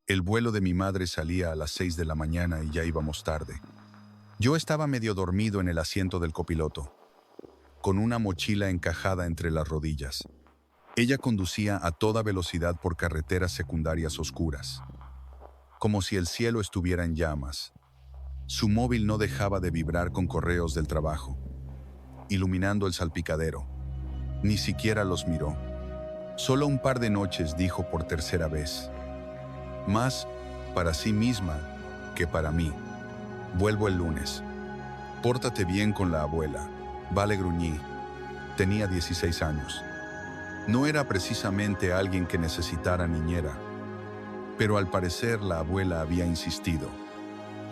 El vuelo de mi madre salía a las 6 de la mañana y ya íbamos tarde. Yo estaba medio dormido en el asiento del copiloto, con una mochila encajada entre las rodillas. Ella conducía a toda velocidad por carreteras secundarias oscuras, como si el cielo estuviera en llamas. Su móvil no dejaba de vibrar con correos del trabajo, iluminando el salpicadero. Ni siquiera los miró. Solo un par de noches dijo por tercera vez, más para sí misma que para mí: vuelvo el lunes. Pórtate bien con la abuela. Vale, gruñí. Tenía 16 años. No era precisamente alguien que necesitara niñera, pero al parecer la abuela había insistido.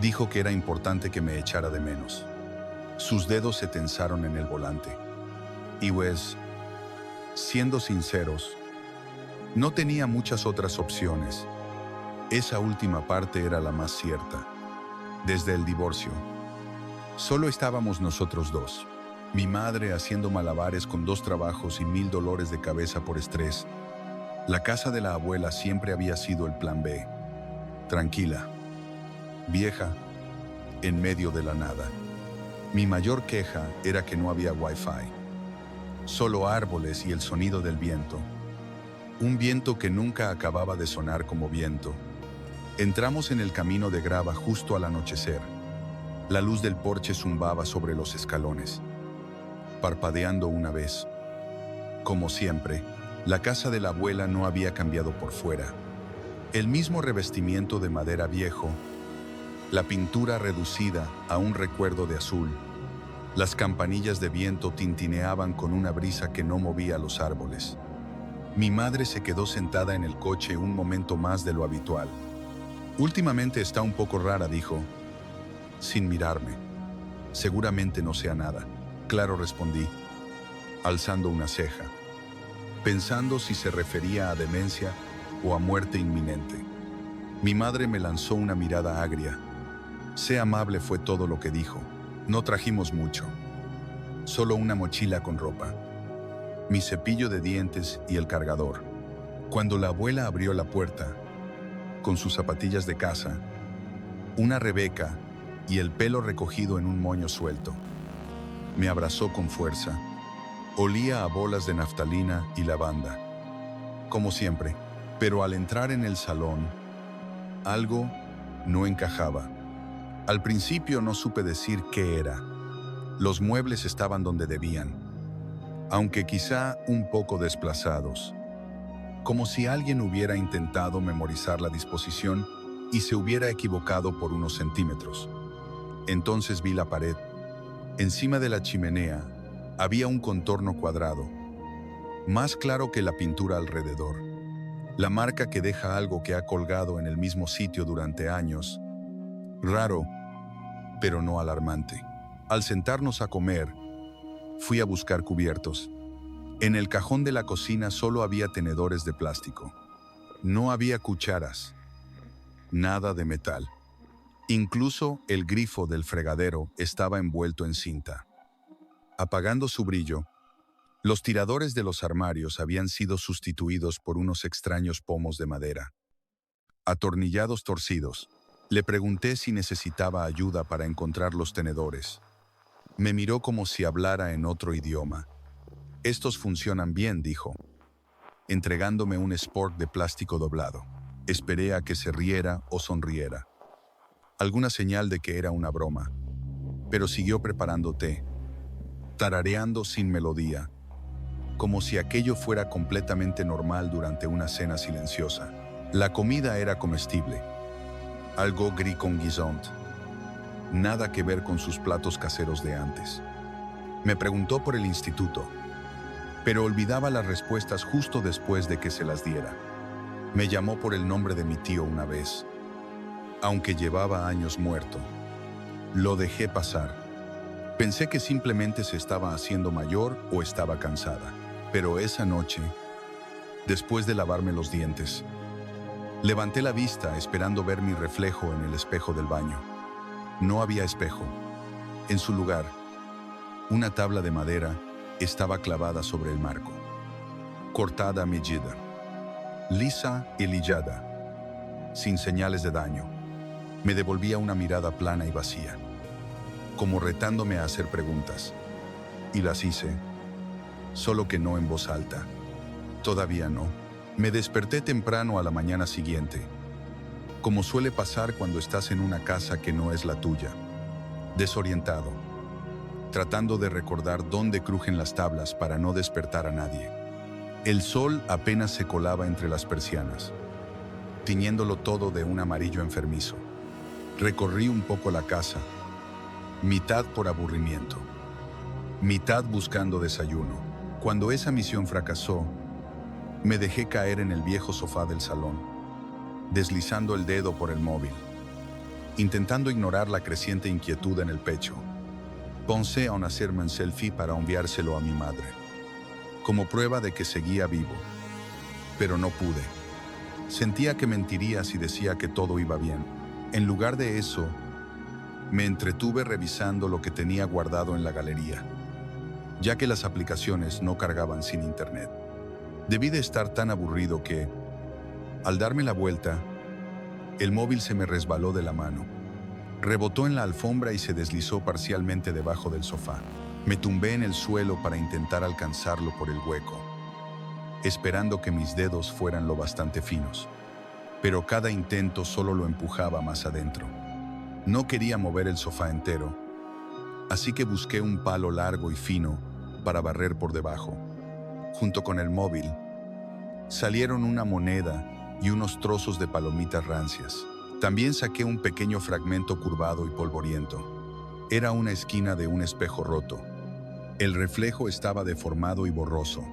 Dijo que era importante que me echara de menos. Sus dedos se tensaron en el volante. Y pues, siendo sinceros, no tenía muchas otras opciones. Esa última parte era la más cierta. Desde el divorcio, solo estábamos nosotros dos. Mi madre haciendo malabares con 2 trabajos y 1000 dolores de cabeza por estrés. La casa de la abuela siempre había sido el plan B. Tranquila, vieja, en medio de la nada. Mi mayor queja era que no había wifi. Solo árboles y el sonido del viento. Un viento que nunca acababa de sonar como viento. Entramos en el camino de grava justo al anochecer. La luz del porche zumbaba sobre los escalones, parpadeando una vez. Como siempre, la casa de la abuela no había cambiado por fuera. El mismo revestimiento de madera viejo, la pintura reducida a un recuerdo de azul. Las campanillas de viento tintineaban con una brisa que no movía los árboles. Mi madre se quedó sentada en el coche un momento más de lo habitual. Últimamente está un poco rara, dijo, sin mirarme. Seguramente no sea nada. Claro, respondí, alzando una ceja, pensando si se refería a demencia o a muerte inminente. Mi madre me lanzó una mirada agria. Sé amable, fue todo lo que dijo. No trajimos mucho. Solo una mochila con ropa, mi cepillo de dientes y el cargador. Cuando la abuela abrió la puerta, con sus zapatillas de casa, una Rebeca y el pelo recogido en un moño suelto, me abrazó con fuerza. Olía a bolas de naftalina y lavanda, como siempre, pero al entrar en el salón, algo no encajaba. Al principio no supe decir qué era. Los muebles estaban donde debían, aunque quizá un poco desplazados, como si alguien hubiera intentado memorizar la disposición y se hubiera equivocado por unos centímetros. Entonces vi la pared. Encima de la chimenea había un contorno cuadrado, más claro que la pintura alrededor. La marca que deja algo que ha colgado en el mismo sitio durante años. Raro, pero no alarmante. Al sentarnos a comer, fui a buscar cubiertos. En el cajón de la cocina solo había tenedores de plástico. No había cucharas, nada de metal. Incluso el grifo del fregadero estaba envuelto en cinta. Apagando su brillo, los tiradores de los armarios habían sido sustituidos por unos extraños pomos de madera, atornillados torcidos. Le pregunté si necesitaba ayuda para encontrar los tenedores. Me miró como si hablara en otro idioma. Estos funcionan bien, dijo, entregándome un spork de plástico doblado. Esperé a que se riera o sonriera. Alguna señal de que era una broma, pero siguió preparando té, tarareando sin melodía, como si aquello fuera completamente normal durante una cena silenciosa. La comida era comestible, algo gris con guisant, nada que ver con sus platos caseros de antes. Me preguntó por el instituto, pero olvidaba las respuestas justo después de que se las diera. Me llamó por el nombre de mi tío una vez, aunque llevaba años muerto. Lo dejé pasar. Pensé que simplemente se estaba haciendo mayor o estaba cansada. Pero esa noche, después de lavarme los dientes, levanté la vista esperando ver mi reflejo en el espejo del baño. No había espejo. En su lugar, una tabla de madera estaba clavada sobre el marco, cortada a medida, lisa y lillada. sin señales de daño. Me devolvía una mirada plana y vacía, como retándome a hacer preguntas. Y las hice, solo que no en voz alta. Todavía no. Me desperté temprano a la mañana siguiente, como suele pasar cuando estás en una casa que no es la tuya, desorientado, tratando de recordar dónde crujen las tablas para no despertar a nadie. El sol apenas se colaba entre las persianas, tiñéndolo todo de un amarillo enfermizo. Recorrí un poco la casa, mitad por aburrimiento, mitad buscando desayuno. Cuando esa misión fracasó, me dejé caer en el viejo sofá del salón, deslizando el dedo por el móvil, intentando ignorar la creciente inquietud en el pecho. Pensé en hacerme un selfie para enviárselo a mi madre, como prueba de que seguía vivo, pero no pude. Sentía que mentiría si decía que todo iba bien. En lugar de eso, me entretuve revisando lo que tenía guardado en la galería, ya que las aplicaciones no cargaban sin internet. Debí de estar tan aburrido que, al darme la vuelta, el móvil se me resbaló de la mano. Rebotó en la alfombra y se deslizó parcialmente debajo del sofá. Me tumbé en el suelo para intentar alcanzarlo por el hueco, esperando que mis dedos fueran lo bastante finos. Pero cada intento solo lo empujaba más adentro. No quería mover el sofá entero, así que busqué un palo largo y fino para barrer por debajo. Junto con el móvil, salieron una moneda y unos trozos de palomitas rancias. También saqué un pequeño fragmento curvado y polvoriento. Era una esquina de un espejo roto. El reflejo estaba deformado y borroso.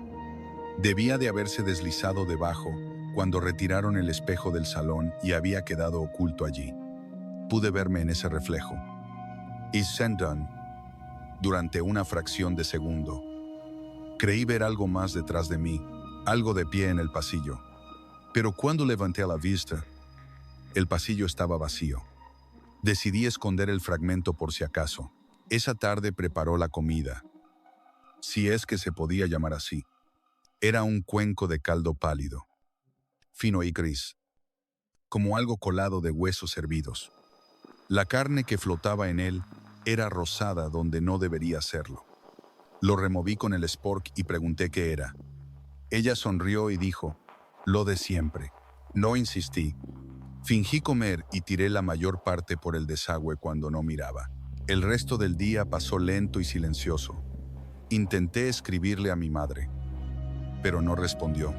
Debía de haberse deslizado debajo cuando retiraron el espejo del salón y había quedado oculto allí. Pude verme en ese reflejo. Y Sandon, durante una fracción de segundo, creí ver algo más detrás de mí, algo de pie en el pasillo. Pero cuando levanté la vista, el pasillo estaba vacío. Decidí esconder el fragmento por si acaso. Esa tarde preparó la comida, si es que se podía llamar así. Era un cuenco de caldo pálido, fino y gris, como algo colado de huesos hervidos. La carne que flotaba en él era rosada donde no debería serlo. Lo removí con el spork y pregunté qué era. Ella sonrió y dijo, lo de siempre. No insistí. Fingí comer y tiré la mayor parte por el desagüe cuando no miraba. El resto del día pasó lento y silencioso. Intenté escribirle a mi madre, pero no respondió.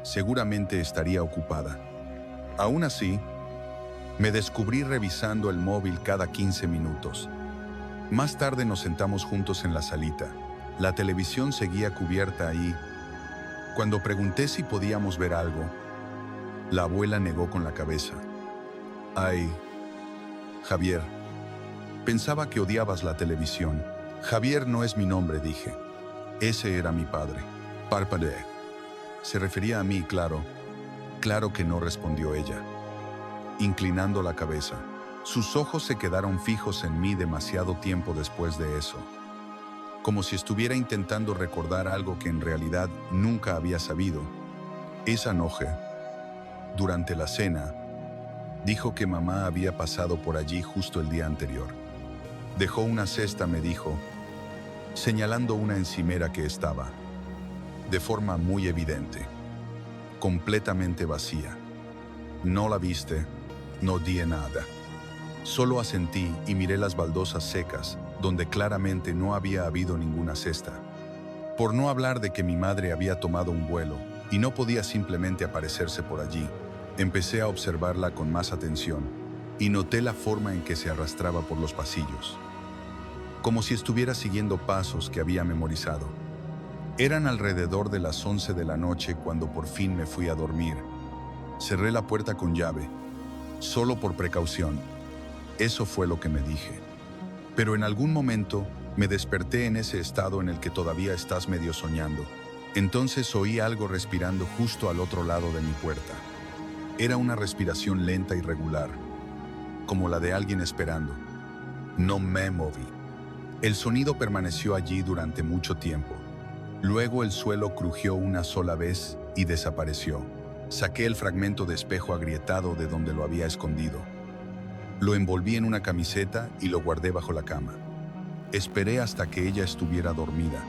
Seguramente estaría ocupada. Aún así, me descubrí revisando el móvil cada 15 minutos. Más tarde nos sentamos juntos en la salita. La televisión seguía cubierta ahí. Cuando pregunté si podíamos ver algo, la abuela negó con la cabeza. Ay, Javier, pensaba que odiabas la televisión. Javier no es mi nombre, dije. Ese era mi padre. Parpadeé. Se refería a mí, claro. Claro que no, respondió ella, inclinando la cabeza. Sus ojos se quedaron fijos en mí demasiado tiempo después de eso, como si estuviera intentando recordar algo que en realidad nunca había sabido. Esa noche, durante la cena, dijo que mamá había pasado por allí justo el día anterior. Dejó una cesta, me dijo, señalando una encimera que estaba, de forma muy evidente, completamente vacía. No la viste, no dije nada. Solo asentí y miré las baldosas secas, donde claramente no había habido ninguna cesta. Por no hablar de que mi madre había tomado un vuelo y no podía simplemente aparecerse por allí, empecé a observarla con más atención y noté la forma en que se arrastraba por los pasillos, como si estuviera siguiendo pasos que había memorizado. Eran alrededor de las 11 de la noche cuando por fin me fui a dormir. Cerré la puerta con llave, solo por precaución. Eso fue lo que me dije. Pero en algún momento me desperté en ese estado en el que todavía estás medio soñando. Entonces oí algo respirando justo al otro lado de mi puerta. Era una respiración lenta y regular, como la de alguien esperando. No me moví. El sonido permaneció allí durante mucho tiempo. Luego el suelo crujió una sola vez y desapareció. Saqué el fragmento de espejo agrietado de donde lo había escondido. Lo envolví en una camiseta y lo guardé bajo la cama. Esperé hasta que ella estuviera dormida,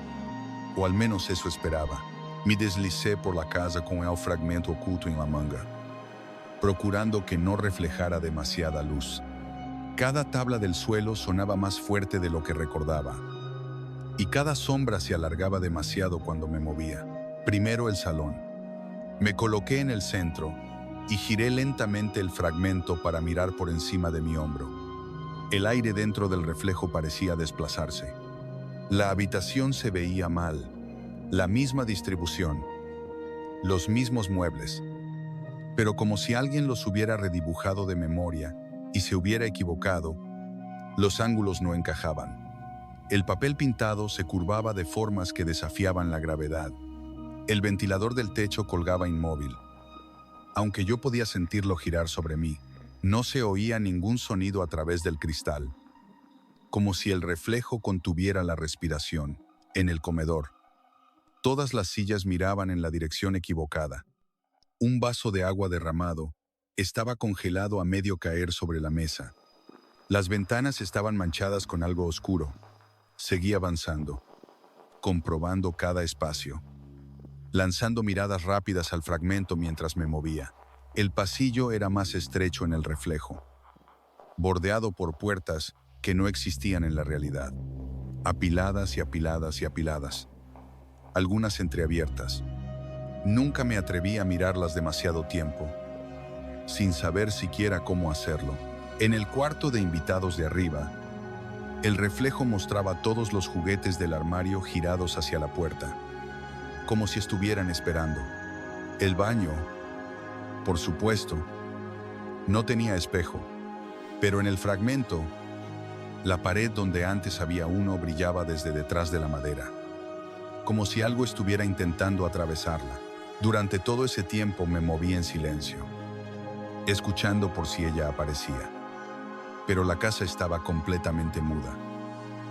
o al menos eso esperaba. Me deslicé por la casa con el fragmento oculto en la manga, procurando que no reflejara demasiada luz. Cada tabla del suelo sonaba más fuerte de lo que recordaba, y cada sombra se alargaba demasiado cuando me movía. Primero el salón. Me coloqué en el centro y giré lentamente el fragmento para mirar por encima de mi hombro. El aire dentro del reflejo parecía desplazarse. La habitación se veía mal, la misma distribución, los mismos muebles, pero como si alguien los hubiera redibujado de memoria y se hubiera equivocado, los ángulos no encajaban. El papel pintado se curvaba de formas que desafiaban la gravedad. El ventilador del techo colgaba inmóvil. Aunque yo podía sentirlo girar sobre mí, no se oía ningún sonido a través del cristal, como si el reflejo contuviera la respiración. En el comedor, todas las sillas miraban en la dirección equivocada. Un vaso de agua derramado estaba congelado a medio caer sobre la mesa. Las ventanas estaban manchadas con algo oscuro. Seguí avanzando, comprobando cada espacio, lanzando miradas rápidas al fragmento mientras me movía. El pasillo era más estrecho en el reflejo, bordeado por puertas que no existían en la realidad, apiladas y apiladas y apiladas, algunas entreabiertas. Nunca me atreví a mirarlas demasiado tiempo, sin saber siquiera cómo hacerlo. En el cuarto de invitados de arriba, el reflejo mostraba todos los juguetes del armario girados hacia la puerta, como si estuvieran esperando. El baño, por supuesto, no tenía espejo, pero en el fragmento, la pared donde antes había uno brillaba desde detrás de la madera, como si algo estuviera intentando atravesarla. Durante todo ese tiempo me moví en silencio, escuchando por si ella aparecía. Pero la casa estaba completamente muda.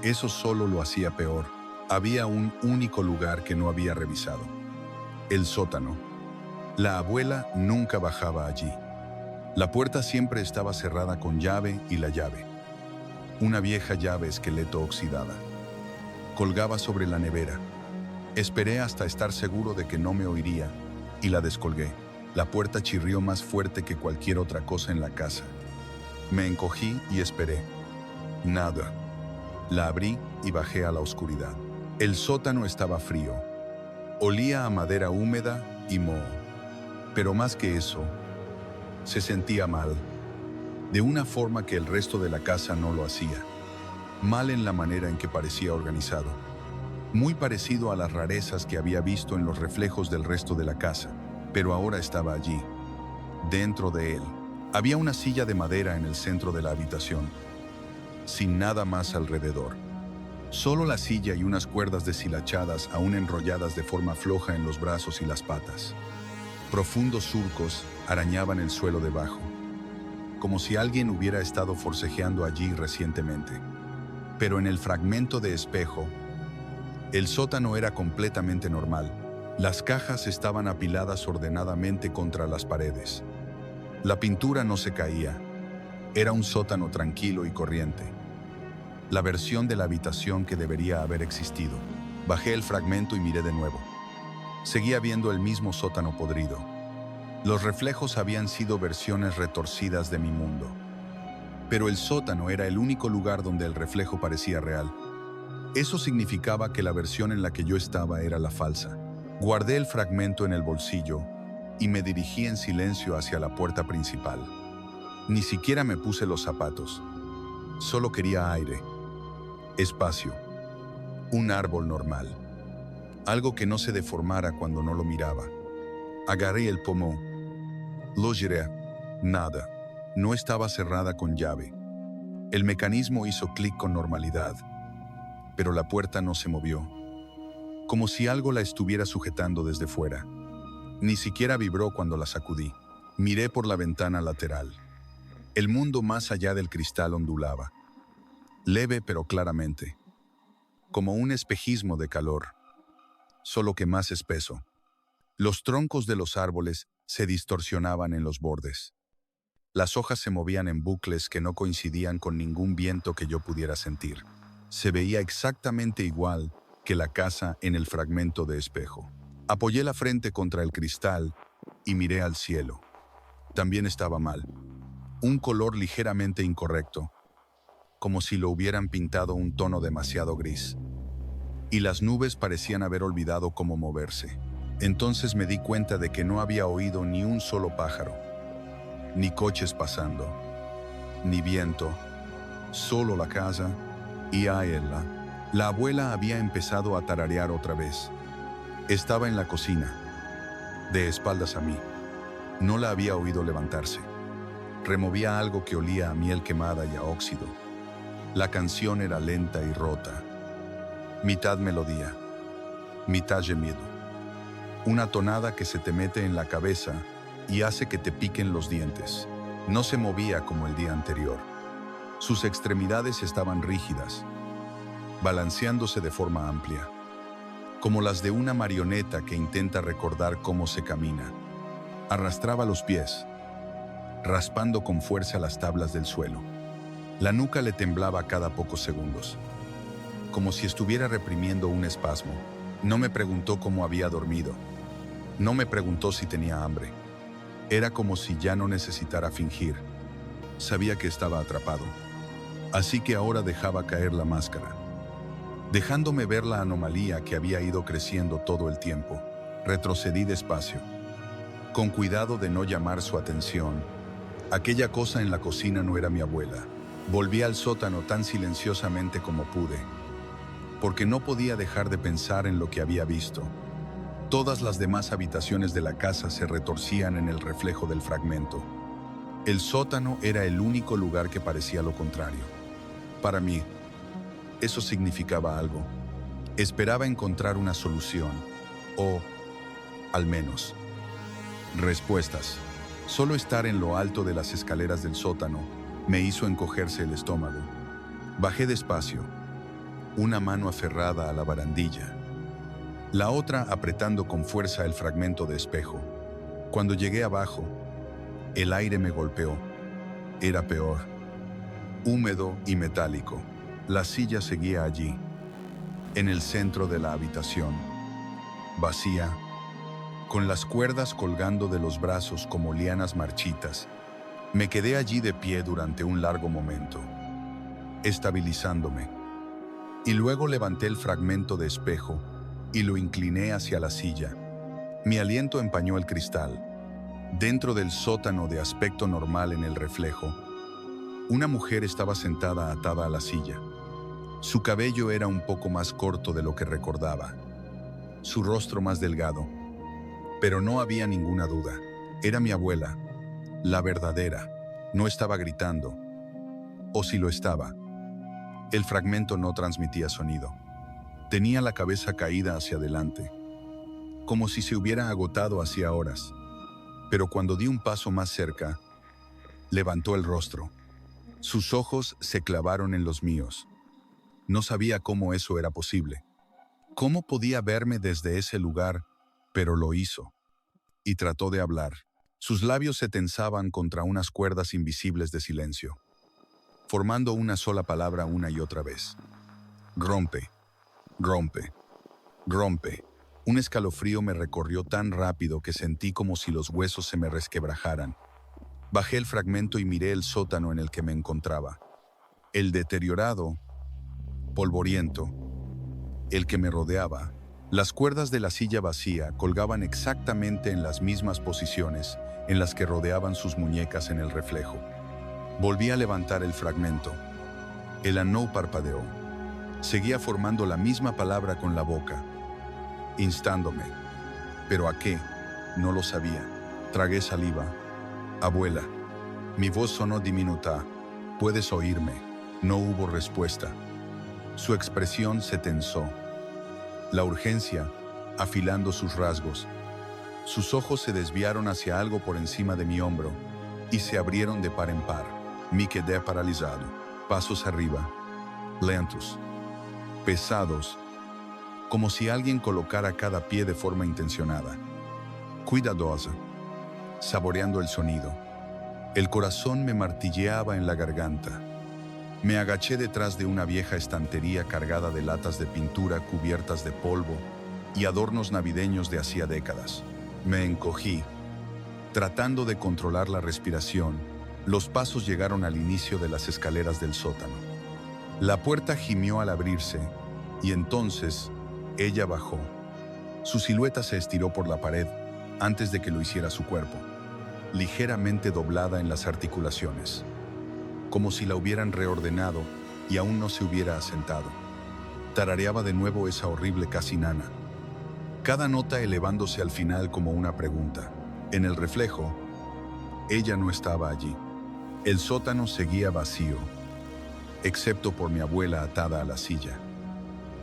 Eso solo lo hacía peor. Había un único lugar que no había revisado: el sótano. La abuela nunca bajaba allí. La puerta siempre estaba cerrada con llave y la llave, una vieja llave esqueleto oxidada, colgaba sobre la nevera. Esperé hasta estar seguro de que no me oiría y la descolgué. La puerta chirrió más fuerte que cualquier otra cosa en la casa. Me encogí y esperé. Nada. La abrí y bajé a la oscuridad. El sótano estaba frío. Olía a madera húmeda y moho. Pero más que eso, se sentía mal, de una forma que el resto de la casa no lo hacía. Mal en la manera en que parecía organizado, muy parecido a las rarezas que había visto en los reflejos del resto de la casa, pero ahora estaba allí, dentro de él. Había una silla de madera en el centro de la habitación, sin nada más alrededor. Solo la silla y unas cuerdas deshilachadas aún enrolladas de forma floja en los brazos y las patas. Profundos surcos arañaban el suelo debajo, como si alguien hubiera estado forcejeando allí recientemente. Pero en el fragmento de espejo, el sótano era completamente normal. Las cajas estaban apiladas ordenadamente contra las paredes. La pintura no se caía. Era un sótano tranquilo y corriente. La versión de la habitación que debería haber existido. Bajé el fragmento y miré de nuevo. Seguía viendo el mismo sótano podrido. Los reflejos habían sido versiones retorcidas de mi mundo. Pero el sótano era el único lugar donde el reflejo parecía real. Eso significaba que la versión en la que yo estaba era la falsa. Guardé el fragmento en el bolsillo y me dirigí en silencio hacia la puerta principal. Ni siquiera me puse los zapatos. Solo quería aire, espacio, un árbol normal, algo que no se deformara cuando no lo miraba. Agarré el pomo. Lo giré. Nada. No estaba cerrada con llave. El mecanismo hizo clic con normalidad, pero la puerta no se movió, como si algo la estuviera sujetando desde fuera. Ni siquiera vibró cuando la sacudí. Miré por la ventana lateral. El mundo más allá del cristal ondulaba, leve pero claramente, como un espejismo de calor, solo que más espeso. Los troncos de los árboles se distorsionaban en los bordes. Las hojas se movían en bucles que no coincidían con ningún viento que yo pudiera sentir. Se veía exactamente igual que la casa en el fragmento de espejo. Apoyé la frente contra el cristal y miré al cielo. También estaba mal. Un color ligeramente incorrecto, como si lo hubieran pintado un tono demasiado gris. Y las nubes parecían haber olvidado cómo moverse. Entonces me di cuenta de que no había oído ni un solo pájaro, ni coches pasando, ni viento, solo la casa y a ella. La abuela había empezado a tararear otra vez. Estaba en la cocina, de espaldas a mí. No la había oído levantarse. Removía algo que olía a miel quemada y a óxido. La canción era lenta y rota. Mitad melodía, mitad gemido. Una tonada que se te mete en la cabeza y hace que te piquen los dientes. No se movía como el día anterior. Sus extremidades estaban rígidas, balanceándose de forma amplia, como las de una marioneta que intenta recordar cómo se camina. Arrastraba los pies, raspando con fuerza las tablas del suelo. La nuca le temblaba cada pocos segundos, como si estuviera reprimiendo un espasmo. No me preguntó cómo había dormido. No me preguntó si tenía hambre. Era como si ya no necesitara fingir. Sabía que estaba atrapado. Así que ahora dejaba caer la máscara, dejándome ver la anomalía que había ido creciendo todo el tiempo. Retrocedí despacio, con cuidado de no llamar su atención. Aquella cosa en la cocina no era mi abuela. Volví al sótano tan silenciosamente como pude, porque no podía dejar de pensar en lo que había visto. Todas las demás habitaciones de la casa se retorcían en el reflejo del fragmento. El sótano era el único lugar que parecía lo contrario. Para mí, eso significaba algo. Esperaba encontrar una solución, o, al menos, respuestas. Solo estar en lo alto de las escaleras del sótano me hizo encogerse el estómago. Bajé despacio, una mano aferrada a la barandilla, la otra apretando con fuerza el fragmento de espejo. Cuando llegué abajo, el aire me golpeó. Era peor, húmedo y metálico. La silla seguía allí, en el centro de la habitación, vacía, con las cuerdas colgando de los brazos como lianas marchitas. Me quedé allí de pie durante un largo momento, estabilizándome, y luego levanté el fragmento de espejo y lo incliné hacia la silla. Mi aliento empañó el cristal. Dentro del sótano de aspecto normal en el reflejo, una mujer estaba sentada atada a la silla. Su cabello era un poco más corto de lo que recordaba, su rostro más delgado, pero no había ninguna duda. Era mi abuela, la verdadera. No estaba gritando, o si lo estaba, el fragmento no transmitía sonido. Tenía la cabeza caída hacia adelante, como si se hubiera agotado hacía horas, pero cuando di un paso más cerca, levantó el rostro. Sus ojos se clavaron en los míos. No sabía cómo eso era posible. ¿Cómo podía verme desde ese lugar? Pero lo hizo. Y trató de hablar. Sus labios se tensaban contra unas cuerdas invisibles de silencio, formando una sola palabra una y otra vez. Rompe, rompe, rompe. Un escalofrío me recorrió tan rápido que sentí como si los huesos se me resquebrajaran. Bajé el fragmento y miré el sótano en el que me encontraba. El deteriorado, polvoriento, el que me rodeaba. Las cuerdas de la silla vacía colgaban exactamente en las mismas posiciones en las que rodeaban sus muñecas en el reflejo. Volví a levantar el fragmento. El anó parpadeó. Seguía formando la misma palabra con la boca, instándome. ¿Pero a qué? No lo sabía. Tragué saliva. Abuela. Mi voz sonó diminuta. ¿Puedes oírme? No hubo respuesta. Su expresión se tensó. La urgencia, afilando sus rasgos. Sus ojos se desviaron hacia algo por encima de mi hombro y se abrieron de par en par. Me quedé paralizado. Pasos arriba, lentos, pesados, como si alguien colocara cada pie de forma intencionada, cuidadosa. saboreando el sonido. El corazón me martilleaba en la garganta. Me agaché detrás de una vieja estantería cargada de latas de pintura cubiertas de polvo y adornos navideños de hacía décadas. Me encogí. Tratando de controlar la respiración, los pasos llegaron al inicio de las escaleras del sótano. La puerta gimió al abrirse y entonces ella bajó. Su silueta se estiró por la pared antes de que lo hiciera su cuerpo, ligeramente doblada en las articulaciones, como si la hubieran reordenado y aún no se hubiera asentado. Tarareaba de nuevo esa horrible casi nana, cada nota elevándose al final como una pregunta. En el reflejo, ella no estaba allí. El sótano seguía vacío, excepto por mi abuela atada a la silla,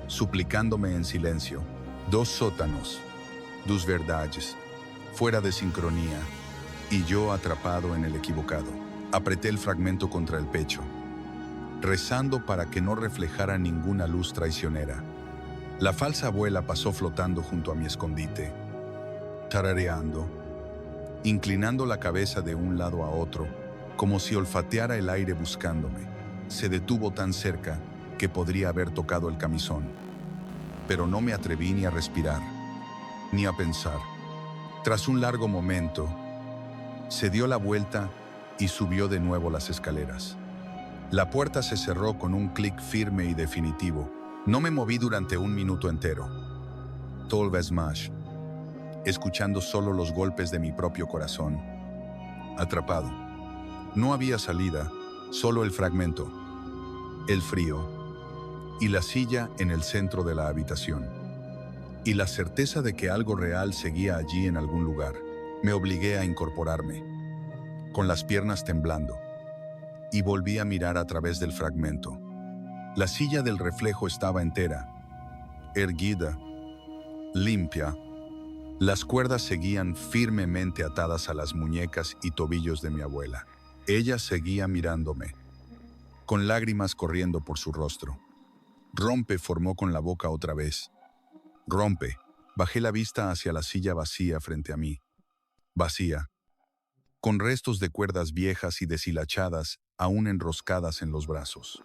suplicándome en silencio. Dos sótanos, dos verdades, fuera de sincronía, y yo atrapado en el equivocado. Apreté el fragmento contra el pecho, rezando para que no reflejara ninguna luz traicionera. La falsa abuela pasó flotando junto a mi escondite, tarareando, inclinando la cabeza de un lado a otro, como si olfateara el aire buscándome. Se detuvo tan cerca que podría haber tocado el camisón, pero no me atreví ni a respirar, ni a pensar. Tras un largo momento, se dio la vuelta y subió de nuevo las escaleras. La puerta se cerró con un clic firme y definitivo. No me moví durante un minuto entero. Tal vez más, escuchando solo los golpes de mi propio corazón. Atrapado. No había salida, solo el fragmento, el frío y la silla en el centro de la habitación. Y la certeza de que algo real seguía allí en algún lugar. Me obligué a incorporarme, con las piernas temblando, y volví a mirar a través del fragmento. La silla del reflejo estaba entera, erguida, limpia. Las cuerdas seguían firmemente atadas a las muñecas y tobillos de mi abuela. Ella seguía mirándome, con lágrimas corriendo por su rostro. Rompe formó con la boca otra vez. Rompe. Bajé la vista hacia la silla vacía frente a mí. Vacía, con restos de cuerdas viejas y deshilachadas aún enroscadas en los brazos.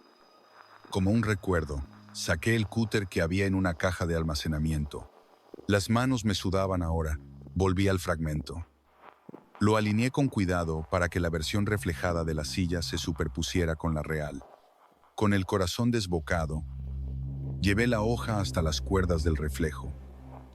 Como un recuerdo, saqué el cúter que había en una caja de almacenamiento. Las manos me sudaban ahora. Volví al fragmento. Lo alineé con cuidado para que la versión reflejada de la silla se superpusiera con la real. Con el corazón desbocado, llevé la hoja hasta las cuerdas del reflejo.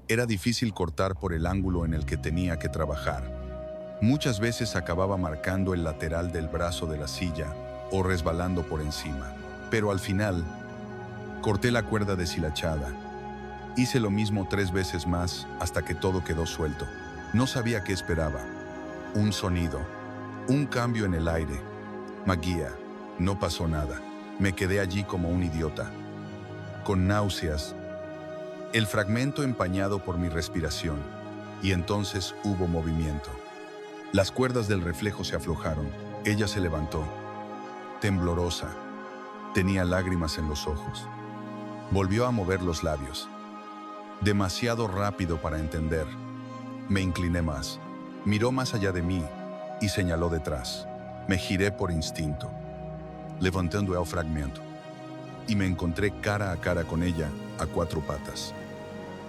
Era difícil cortar por el ángulo en el que tenía que trabajar. Muchas veces acababa marcando el lateral del brazo de la silla o resbalando por encima. Pero al final, corté la cuerda deshilachada. Hice lo mismo 3 veces más hasta que todo quedó suelto. No sabía qué esperaba. Un sonido, un cambio en el aire. Magia, no pasó nada. Me quedé allí como un idiota, con náuseas, el fragmento empañado por mi respiración, y entonces hubo movimiento. Las cuerdas del reflejo se aflojaron. Ella se levantó, temblorosa. Tenía lágrimas en los ojos. Volvió a mover los labios. Demasiado rápido para entender. Me incliné más. Miró más allá de mí y señaló detrás. Me giré por instinto, levantando el fragmento, y me encontré cara a cara con ella a 4 patas.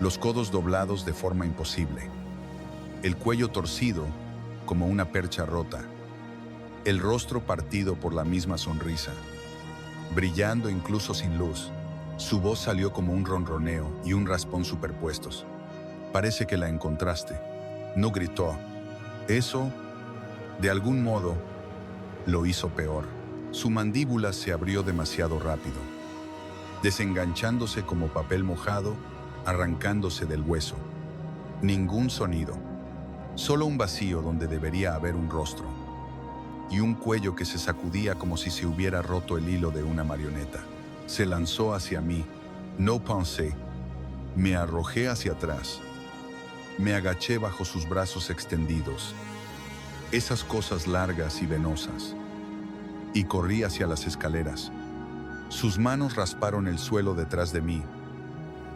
Los codos doblados de forma imposible. El cuello torcido como una percha rota. El rostro partido por la misma sonrisa. Brillando incluso sin luz. Su voz salió como un ronroneo y un raspón superpuestos. Parece que la encontraste. No gritó. Eso, de algún modo, lo hizo peor. Su mandíbula se abrió demasiado rápido, desenganchándose como papel mojado, arrancándose del hueso. Ningún sonido. Solo un vacío donde debería haber un rostro. Y un cuello que se sacudía como si se hubiera roto el hilo de una marioneta. Se lanzó hacia mí. No pensé. Me arrojé hacia atrás. Me agaché bajo sus brazos extendidos. Esas cosas largas y venosas. Y corrí hacia las escaleras. Sus manos rasparon el suelo detrás de mí,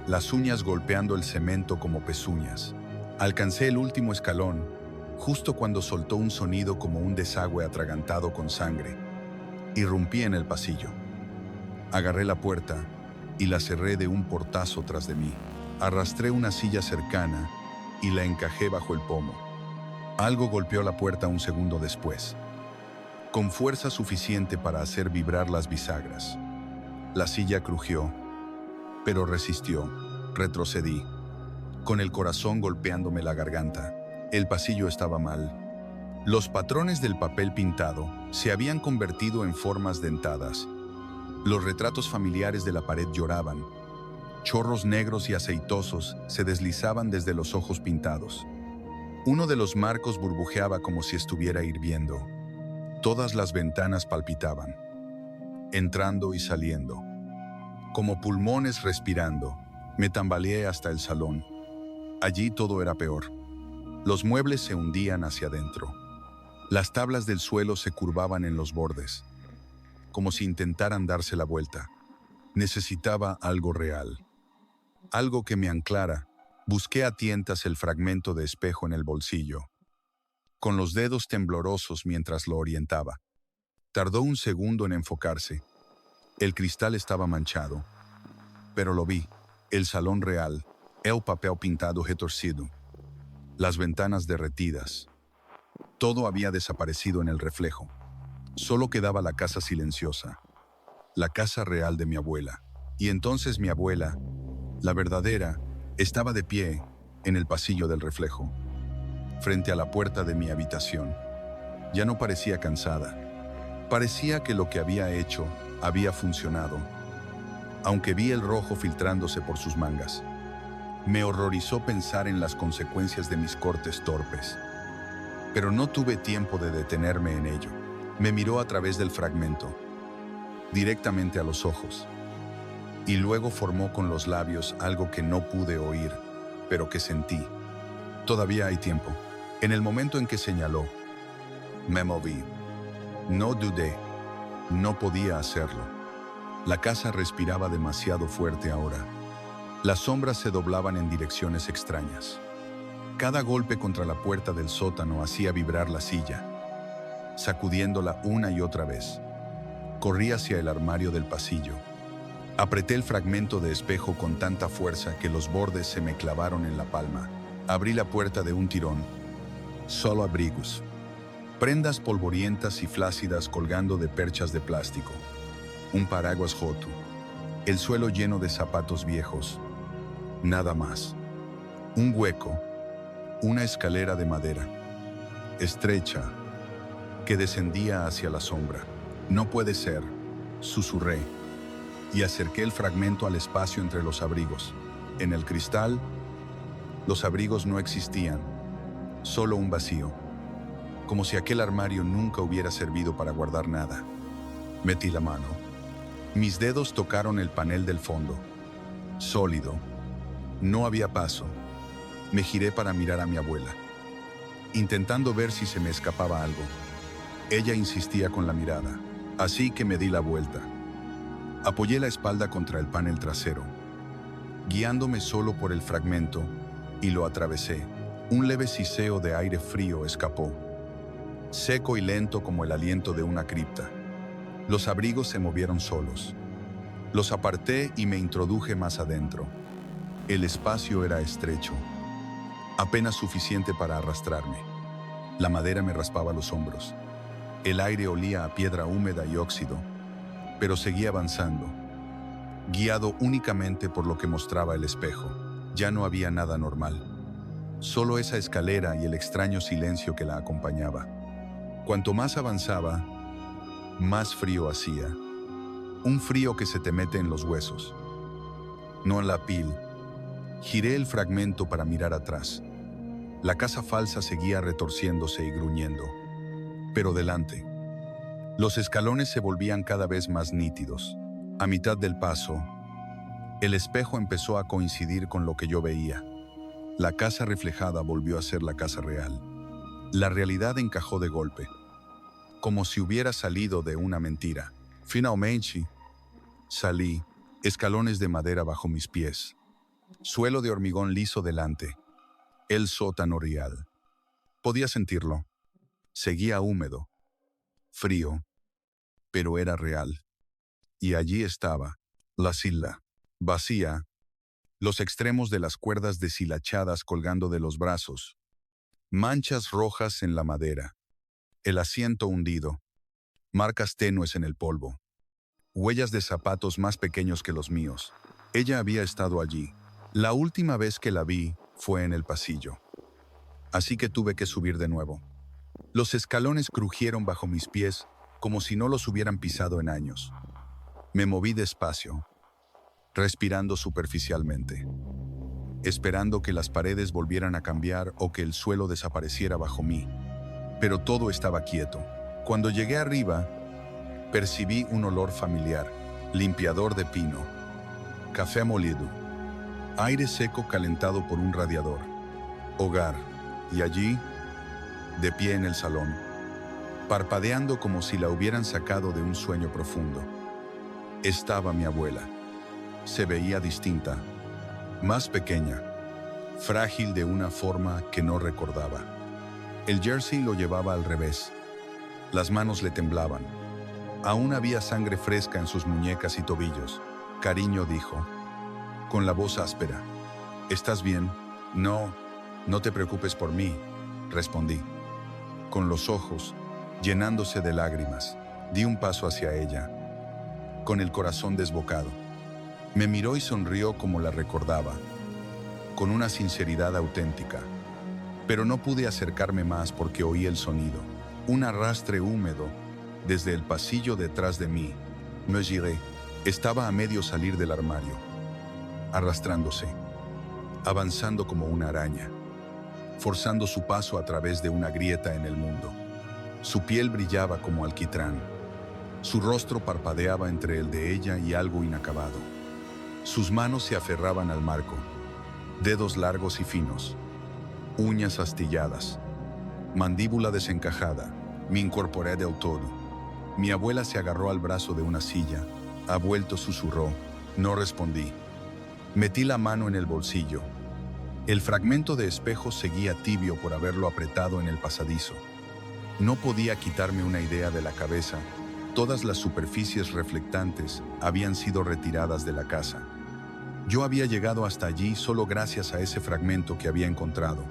las uñas golpeando el cemento como pezuñas. Alcancé el último escalón Justo cuando soltó un sonido como un desagüe atragantado con sangre, irrumpí en el pasillo. Agarré la puerta y la cerré de un portazo tras de mí. Arrastré una silla cercana y la encajé bajo el pomo. Algo golpeó la puerta un segundo después, con fuerza suficiente para hacer vibrar las bisagras. La silla crujió, pero resistió. Retrocedí, con el corazón golpeándome la garganta. El pasillo estaba mal. Los patrones del papel pintado se habían convertido en formas dentadas. Los retratos familiares de la pared lloraban. Chorros negros y aceitosos se deslizaban desde los ojos pintados. Uno de los marcos burbujeaba como si estuviera hirviendo. Todas las ventanas palpitaban, entrando y saliendo. Como pulmones respirando, me tambaleé hasta el salón. Allí todo era peor. Los muebles se hundían hacia adentro. Las tablas del suelo se curvaban en los bordes, como si intentaran darse la vuelta. Necesitaba algo real, algo que me anclara. Busqué a tientas el fragmento de espejo en el bolsillo, con los dedos temblorosos mientras lo orientaba. Tardó un segundo en enfocarse. El cristal estaba manchado, pero lo vi. El salón real, el papel pintado retorcido, las ventanas derretidas. Todo había desaparecido en el reflejo. Solo quedaba la casa silenciosa, la casa real de mi abuela. Y entonces mi abuela, la verdadera, estaba de pie en el pasillo del reflejo, frente a la puerta de mi habitación. Ya no parecía cansada. Parecía que lo que había hecho había funcionado, aunque vi el rojo filtrándose por sus mangas. Me horrorizó pensar en las consecuencias de mis cortes torpes, pero no tuve tiempo de detenerme en ello. Me miró a través del fragmento, directamente a los ojos, y luego formó con los labios algo que no pude oír, pero que sentí. Todavía hay tiempo. En el momento en que señaló, me moví. No dudé. No podía hacerlo. La casa respiraba demasiado fuerte ahora. Las sombras se doblaban en direcciones extrañas. Cada golpe contra la puerta del sótano hacía vibrar la silla, sacudiéndola una y otra vez. Corrí hacia el armario del pasillo. Apreté el fragmento de espejo con tanta fuerza que los bordes se me clavaron en la palma. Abrí la puerta de un tirón. Solo abrigos. Prendas polvorientas y flácidas colgando de perchas de plástico. Un paraguas roto. El suelo lleno de zapatos viejos. Nada más. Un hueco. Una escalera de madera, estrecha, que descendía hacia la sombra. No puede ser, susurré, y acerqué el fragmento al espacio entre los abrigos. En el cristal, los abrigos no existían, solo un vacío, como si aquel armario nunca hubiera servido para guardar nada. Metí la mano. Mis dedos tocaron el panel del fondo. Sólido. No había paso. Me giré para mirar a mi abuela, intentando ver si se me escapaba algo. Ella insistía con la mirada, así que me di la vuelta. Apoyé la espalda contra el panel trasero, guiándome solo por el fragmento, y lo atravesé. Un leve siseo de aire frío escapó, seco y lento como el aliento de una cripta. Los abrigos se movieron solos. Los aparté y me introduje más adentro. El espacio era estrecho, apenas suficiente para arrastrarme. La madera me raspaba los hombros. El aire olía a piedra húmeda y óxido, pero seguía avanzando, guiado únicamente por lo que mostraba el espejo. Ya no había nada normal, solo esa escalera y el extraño silencio que la acompañaba. Cuanto más avanzaba, más frío hacía. Un frío que se te mete en los huesos, no en la piel. Giré el fragmento para mirar atrás. La casa falsa seguía retorciéndose y gruñendo. Pero delante, los escalones se volvían cada vez más nítidos. A mitad del paso, el espejo empezó a coincidir con lo que yo veía. La casa reflejada volvió a ser la casa real. La realidad encajó de golpe, como si hubiera salido de una mentira. Finalmente, salí, escalones de madera bajo mis pies, suelo de hormigón liso delante, el sótano real. Podía sentirlo. Seguía húmedo, frío, pero era real. Y allí estaba, la silla, vacía, los extremos de las cuerdas deshilachadas colgando de los brazos, manchas rojas en la madera, el asiento hundido, marcas tenues en el polvo, huellas de zapatos más pequeños que los míos. Ella había estado allí. La última vez que la vi fue en el pasillo. Así que tuve que subir de nuevo. Los escalones crujieron bajo mis pies como si no los hubieran pisado en años. Me moví despacio, respirando superficialmente, esperando que las paredes volvieran a cambiar o que el suelo desapareciera bajo mí. Pero todo estaba quieto. Cuando llegué arriba, percibí un olor familiar, limpiador de pino, café molido, aire seco calentado por un radiador, hogar, y allí, de pie en el salón, parpadeando como si la hubieran sacado de un sueño profundo, estaba mi abuela. Se veía distinta, más pequeña, frágil de una forma que no recordaba. El jersey lo llevaba al revés. Las manos le temblaban. Aún había sangre fresca en sus muñecas y tobillos. Cariño, dijo, con la voz áspera. ¿Estás bien? No, no te preocupes por mí, respondí. Con los ojos llenándose de lágrimas, di un paso hacia ella, con el corazón desbocado. Me miró y sonrió como la recordaba, con una sinceridad auténtica. Pero no pude acercarme más porque oí el sonido, un arrastre húmedo desde el pasillo detrás de mí. Me giré. Estaba a medio salir del armario, arrastrándose, avanzando como una araña, forzando su paso a través de una grieta en el mundo. Su piel brillaba como alquitrán. Su rostro parpadeaba entre el de ella y algo inacabado. Sus manos se aferraban al marco, dedos largos y finos, uñas astilladas, mandíbula desencajada. Me incorporé del todo. Mi abuela se agarró al brazo de una silla. Ha vuelto, susurró. No respondí. Metí la mano en el bolsillo. El fragmento de espejo seguía tibio por haberlo apretado en el pasadizo. No podía quitarme una idea de la cabeza. Todas las superficies reflectantes habían sido retiradas de la casa. Yo había llegado hasta allí solo gracias a ese fragmento que había encontrado.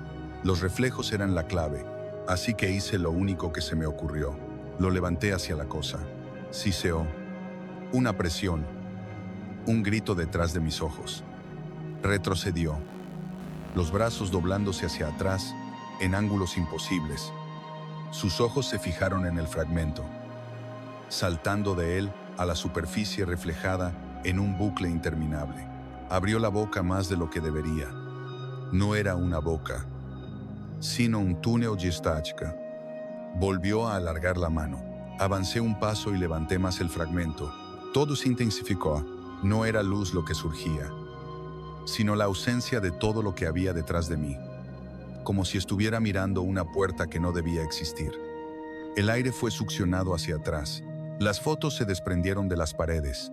Los reflejos eran la clave, así que hice lo único que se me ocurrió. Lo levanté hacia la cosa. Siseó. Una presión. Un grito detrás de mis ojos. Retrocedió. Los brazos doblándose hacia atrás, en ángulos imposibles. Sus ojos se fijaron en el fragmento, saltando de él a la superficie reflejada en un bucle interminable. Abrió la boca más de lo que debería. No era una boca, sino un túnel gistática. Volvió a alargar la mano. Avancé un paso y levanté más el fragmento. Todo se intensificó. No era luz lo que surgía, sino la ausencia de todo lo que había detrás de mí, como si estuviera mirando una puerta que no debía existir. El aire fue succionado hacia atrás. Las fotos se desprendieron de las paredes.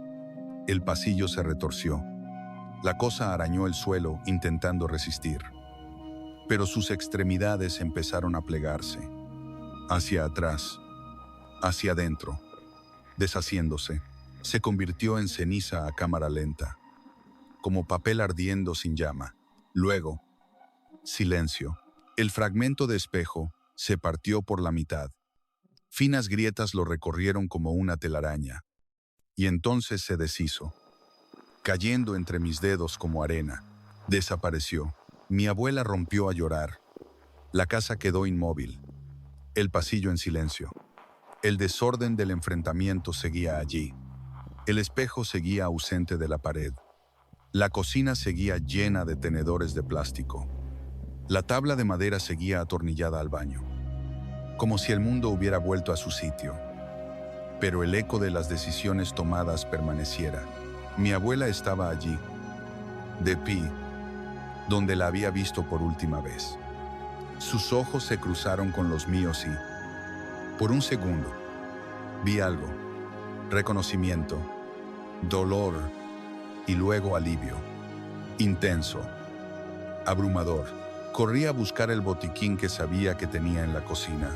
El pasillo se retorció. La cosa arañó el suelo intentando resistir. Pero sus extremidades empezaron a plegarse. Hacia atrás, hacia adentro, deshaciéndose. Se convirtió en ceniza a cámara lenta, como papel ardiendo sin llama. Luego, silencio. El fragmento de espejo se partió por la mitad. Finas grietas lo recorrieron como una telaraña. Y entonces se deshizo, cayendo entre mis dedos como arena. Desapareció. Mi abuela rompió a llorar. La casa quedó inmóvil. El pasillo en silencio. El desorden del enfrentamiento seguía allí. El espejo seguía ausente de la pared. La cocina seguía llena de tenedores de plástico. La tabla de madera seguía atornillada al baño, como si el mundo hubiera vuelto a su sitio. Pero el eco de las decisiones tomadas permaneciera. Mi abuela estaba allí, de pie, donde la había visto por última vez. Sus ojos se cruzaron con los míos y, por un segundo, vi algo. Reconocimiento, dolor y luego alivio. Intenso, abrumador. Corrí a buscar el botiquín que sabía que tenía en la cocina.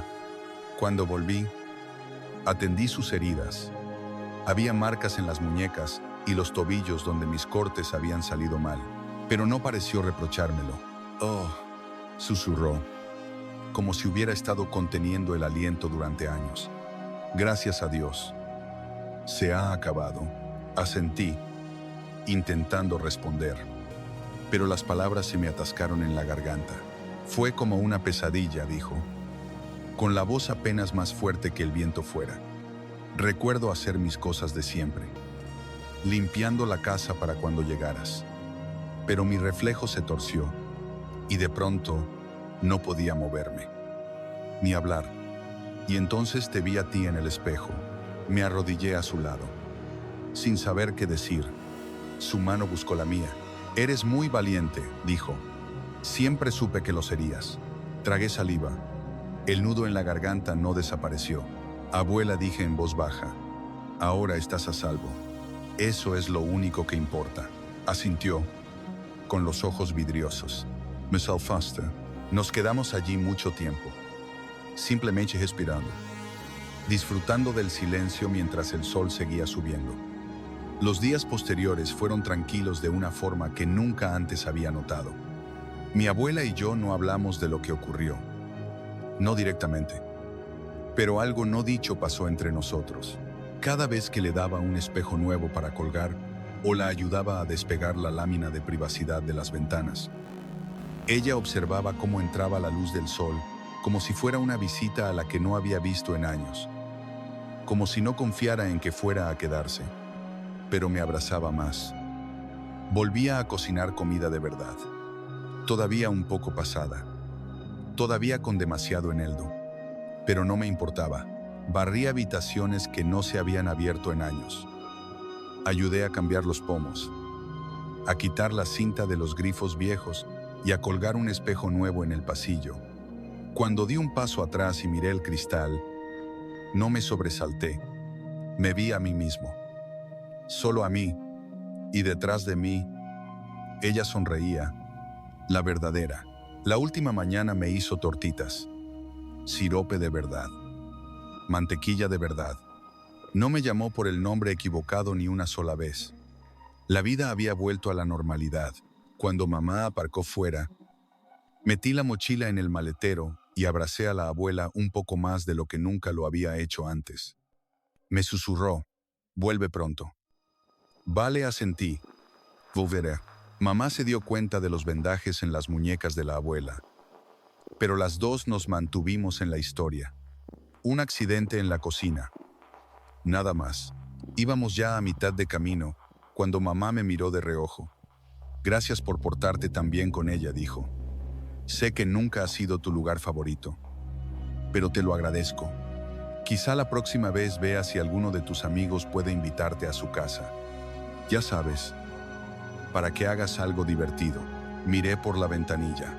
Cuando volví, atendí sus heridas. Había marcas en las muñecas y los tobillos donde mis cortes habían salido mal, pero no pareció reprochármelo. «Oh», susurró, como si hubiera estado conteniendo el aliento durante años. «Gracias a Dios. Se ha acabado», asentí, intentando responder. Pero las palabras se me atascaron en la garganta. «Fue como una pesadilla», dijo, con la voz apenas más fuerte que el viento fuera. «Recuerdo hacer mis cosas de siempre, limpiando la casa para cuando llegaras. Pero mi reflejo se torció y de pronto no podía moverme, ni hablar. Y entonces te vi a ti en el espejo. Me arrodillé a su lado, sin saber qué decir. Su mano buscó la mía. «Eres muy valiente», dijo. «Siempre supe que lo serías». Tragué saliva. El nudo en la garganta no desapareció. «Abuela», dije en voz baja, «ahora estás a salvo. Eso es lo único que importa». Asintió, con los ojos vidriosos. «Me salvaste». Nos quedamos allí mucho tiempo, simplemente respirando, disfrutando del silencio mientras el sol seguía subiendo. Los días posteriores fueron tranquilos de una forma que nunca antes había notado. Mi abuela y yo no hablamos de lo que ocurrió, no directamente, pero algo no dicho pasó entre nosotros. Cada vez que le daba un espejo nuevo para colgar o la ayudaba a despegar la lámina de privacidad de las ventanas, ella observaba cómo entraba la luz del sol, como si fuera una visita a la que no había visto en años, como si no confiara en que fuera a quedarse, pero me abrazaba más. Volvía a cocinar comida de verdad, todavía un poco pasada, todavía con demasiado eneldo, pero no me importaba. Barrí habitaciones que no se habían abierto en años. Ayudé a cambiar los pomos, a quitar la cinta de los grifos viejos y a colgar un espejo nuevo en el pasillo. Cuando di un paso atrás y miré el cristal, no me sobresalté. Me vi a mí mismo, solo a mí, y detrás de mí, ella sonreía, la verdadera. La última mañana me hizo tortitas, sirope de verdad, mantequilla de verdad. No me llamó por el nombre equivocado ni una sola vez. La vida había vuelto a la normalidad. Cuando mamá aparcó fuera, metí la mochila en el maletero y abracé a la abuela un poco más de lo que nunca lo había hecho antes. Me susurró, «Vuelve pronto». Vale, asentí. «Volveré». Mamá se dio cuenta de los vendajes en las muñecas de la abuela, pero las dos nos mantuvimos en la historia. Un accidente en la cocina. Nada más. Íbamos ya a mitad de camino cuando mamá me miró de reojo. «Gracias por portarte tan bien con ella», dijo. «Sé que nunca ha sido tu lugar favorito, pero te lo agradezco. Quizá la próxima vez veas si alguno de tus amigos puede invitarte a su casa. Ya sabes, para que hagas algo divertido». Miré por la ventanilla.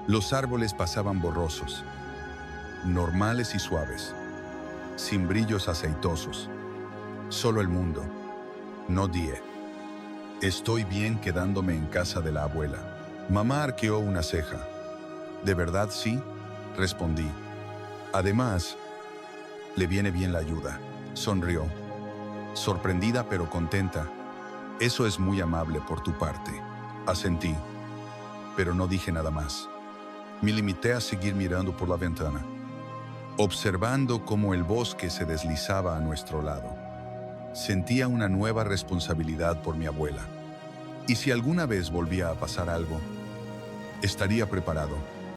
Los árboles pasaban borrosos, normales y suaves, sin brillos aceitosos. Solo el mundo. No die. «Estoy bien quedándome en casa de la abuela». Mamá arqueó una ceja. «¿De verdad sí?», respondí. «Además, le viene bien la ayuda». Sonrió, sorprendida pero contenta. «Eso es muy amable por tu parte». Asentí, pero no dije nada más. Me limité a seguir mirando por la ventana, observando cómo el bosque se deslizaba a nuestro lado. Sentía una nueva responsabilidad por mi abuela. Y si alguna vez volvía a pasar algo, estaría preparado.